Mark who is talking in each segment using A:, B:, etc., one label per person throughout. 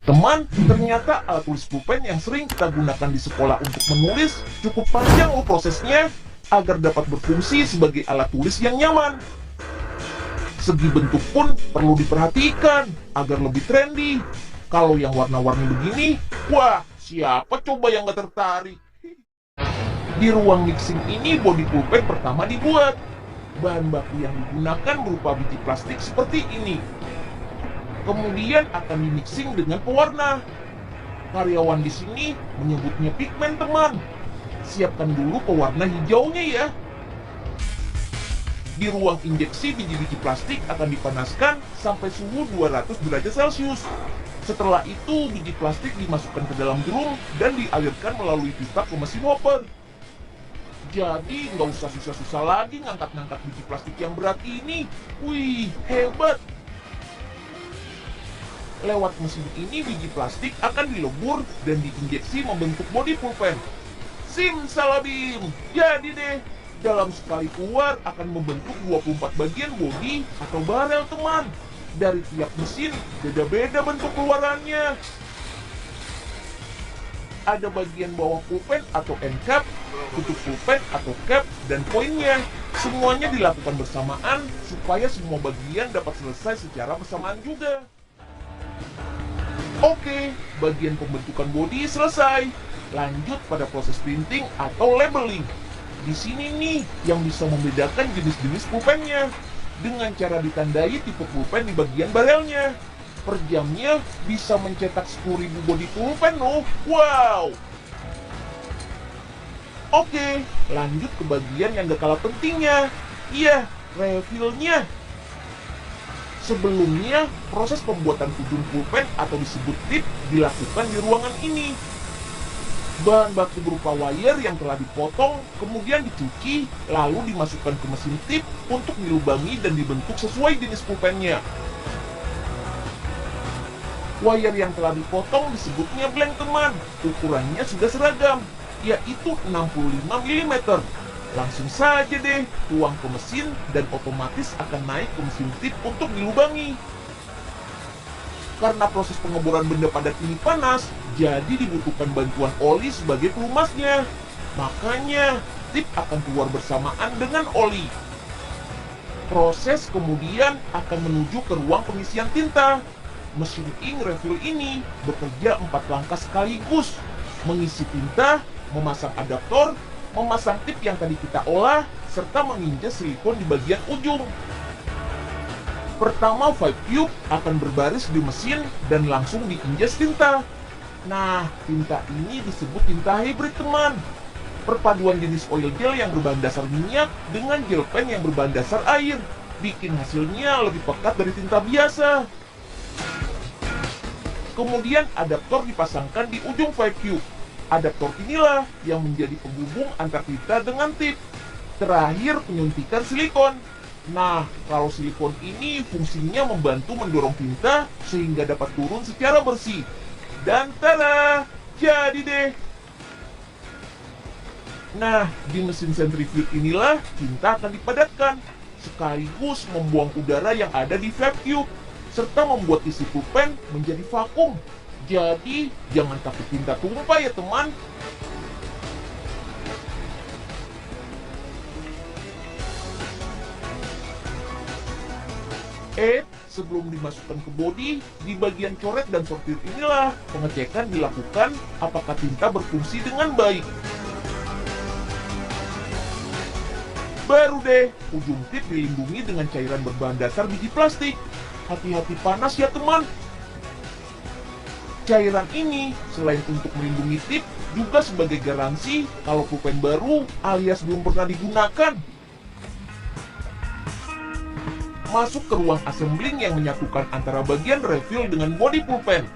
A: Teman, ternyata alat tulis pulpen yang sering kita gunakan di sekolah untuk menulis cukup panjang loh prosesnya agar dapat berfungsi sebagai alat tulis yang nyaman. Segi bentuk pun perlu diperhatikan agar lebih trendy. Kalau yang warna-warni begini, wah, siapa coba yang gak tertarik? Di ruang mixing ini bodi pulpen pertama dibuat. Bahan baku yang digunakan berupa biji plastik seperti ini. Kemudian akan dimixing dengan pewarna. Karyawan di sini menyebutnya pigmen, teman. Siapkan dulu pewarna hijaunya ya. Di ruang injeksi biji-biji plastik akan dipanaskan sampai suhu 200 derajat Celcius. Setelah itu biji plastik dimasukkan ke dalam drum dan dialirkan melalui pipa ke mesin hopper. Jadi nggak usah susah-susah lagi ngangkat-ngangkat biji plastik yang berat ini. Wih, hebat! Lewat mesin ini biji plastik akan dilebur dan diinjeksi membentuk bodi pulpen. Simsalabim! Jadi deh, dalam sekali keluar akan membentuk 24 bagian bodi atau barel, teman. Dari tiap mesin beda-beda bentuk keluarannya. Ada bagian bawah pulpen atau end cap, tutup pulpen atau cap, dan poinnya. Semuanya dilakukan bersamaan supaya semua bagian dapat selesai secara bersamaan juga. Oke, bagian pembentukan bodi selesai. Lanjut pada proses printing atau labeling. Di sini nih yang bisa membedakan jenis-jenis pulpennya dengan cara ditandai tipe pulpen di bagian barelnya. Per jamnya bisa mencetak 10.000 bodi pulpen loh. Wow! Oke, lanjut ke bagian yang gak kalah pentingnya. Iya, refillnya. Sebelumnya, proses pembuatan ujung pulpen atau disebut tip dilakukan di ruangan ini. Bahan baku berupa wire yang telah dipotong, kemudian dicuci, lalu dimasukkan ke mesin tip untuk dilubangi dan dibentuk sesuai jenis pulpennya. Wire yang telah dipotong disebutnya blank, teman. Ukurannya sudah seragam, yaitu 65 mm. Langsung saja deh, tuang ke mesin dan otomatis akan naik ke mesin tip untuk dilubangi. Karena proses pengeboran benda padat ini panas, jadi dibutuhkan bantuan oli sebagai pelumasnya. Makanya, tip akan keluar bersamaan dengan oli. Proses kemudian akan menuju ke ruang pengisian tinta. Mesin ink refill ini bekerja 4 langkah sekaligus. Mengisi tinta, memasang adaptor, memasang tip yang tadi kita olah, serta menginjak silikon di bagian ujung. Pertama, 5 tube akan berbaris di mesin dan langsung diinjas tinta. Nah, tinta ini disebut tinta hybrid, teman. Perpaduan jenis oil gel yang berbahan dasar minyak dengan gel pen yang berbahan dasar air bikin hasilnya lebih pekat dari tinta biasa. Kemudian adaptor dipasangkan di ujung 5 tube. Adaptor inilah yang menjadi penghubung antar tinta dengan tip. Terakhir, penyuntikan silikon. Nah, kalau silikon ini fungsinya membantu mendorong tinta sehingga dapat turun secara bersih. Dan tada! Jadi deh! Nah, di mesin centrifuge inilah tinta akan dipadatkan, sekaligus membuang udara yang ada di vacuum tube, serta membuat isi pulpen menjadi vakum. Jadi, jangan takut tinta tumpah ya, teman. Sebelum dimasukkan ke bodi, di bagian coret dan sortir inilah pengecekan dilakukan apakah tinta berfungsi dengan baik. Baru deh, ujung tip dilindungi dengan cairan berbahan dasar biji plastik. Hati-hati panas ya, teman. Cairan ini selain untuk melindungi tip, juga sebagai garansi kalau pulpen baru alias belum pernah digunakan. Masuk ke ruang assembling yang menyatukan antara bagian refill dengan bodi pulpen.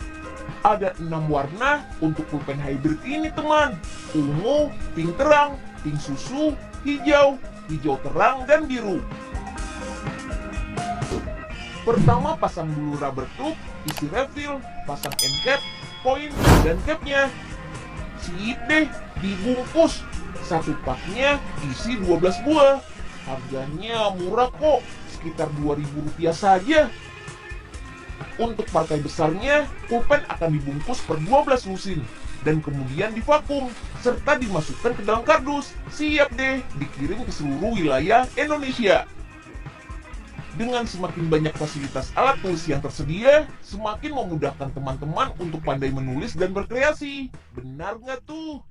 A: Ada 6 warna untuk pulpen hybrid ini, teman. Ungu, pink terang, pink susu, hijau, hijau terang, dan biru. Pertama, pasang dulu rubber tube, isi refill, pasang end cap, point, dan capnya. Sip deh, dibungkus. Satu paknya isi 12 buah. Harganya murah kok, sekitar Rp2.000 saja. Untuk partai besarnya, pulpen akan dibungkus per 12 lusin dan kemudian divakum serta dimasukkan ke dalam kardus. Siap deh dikirim ke seluruh wilayah Indonesia. Dengan semakin banyak fasilitas alat tulis yang tersedia, semakin memudahkan teman-teman untuk pandai menulis dan berkreasi. Benar nggak tuh?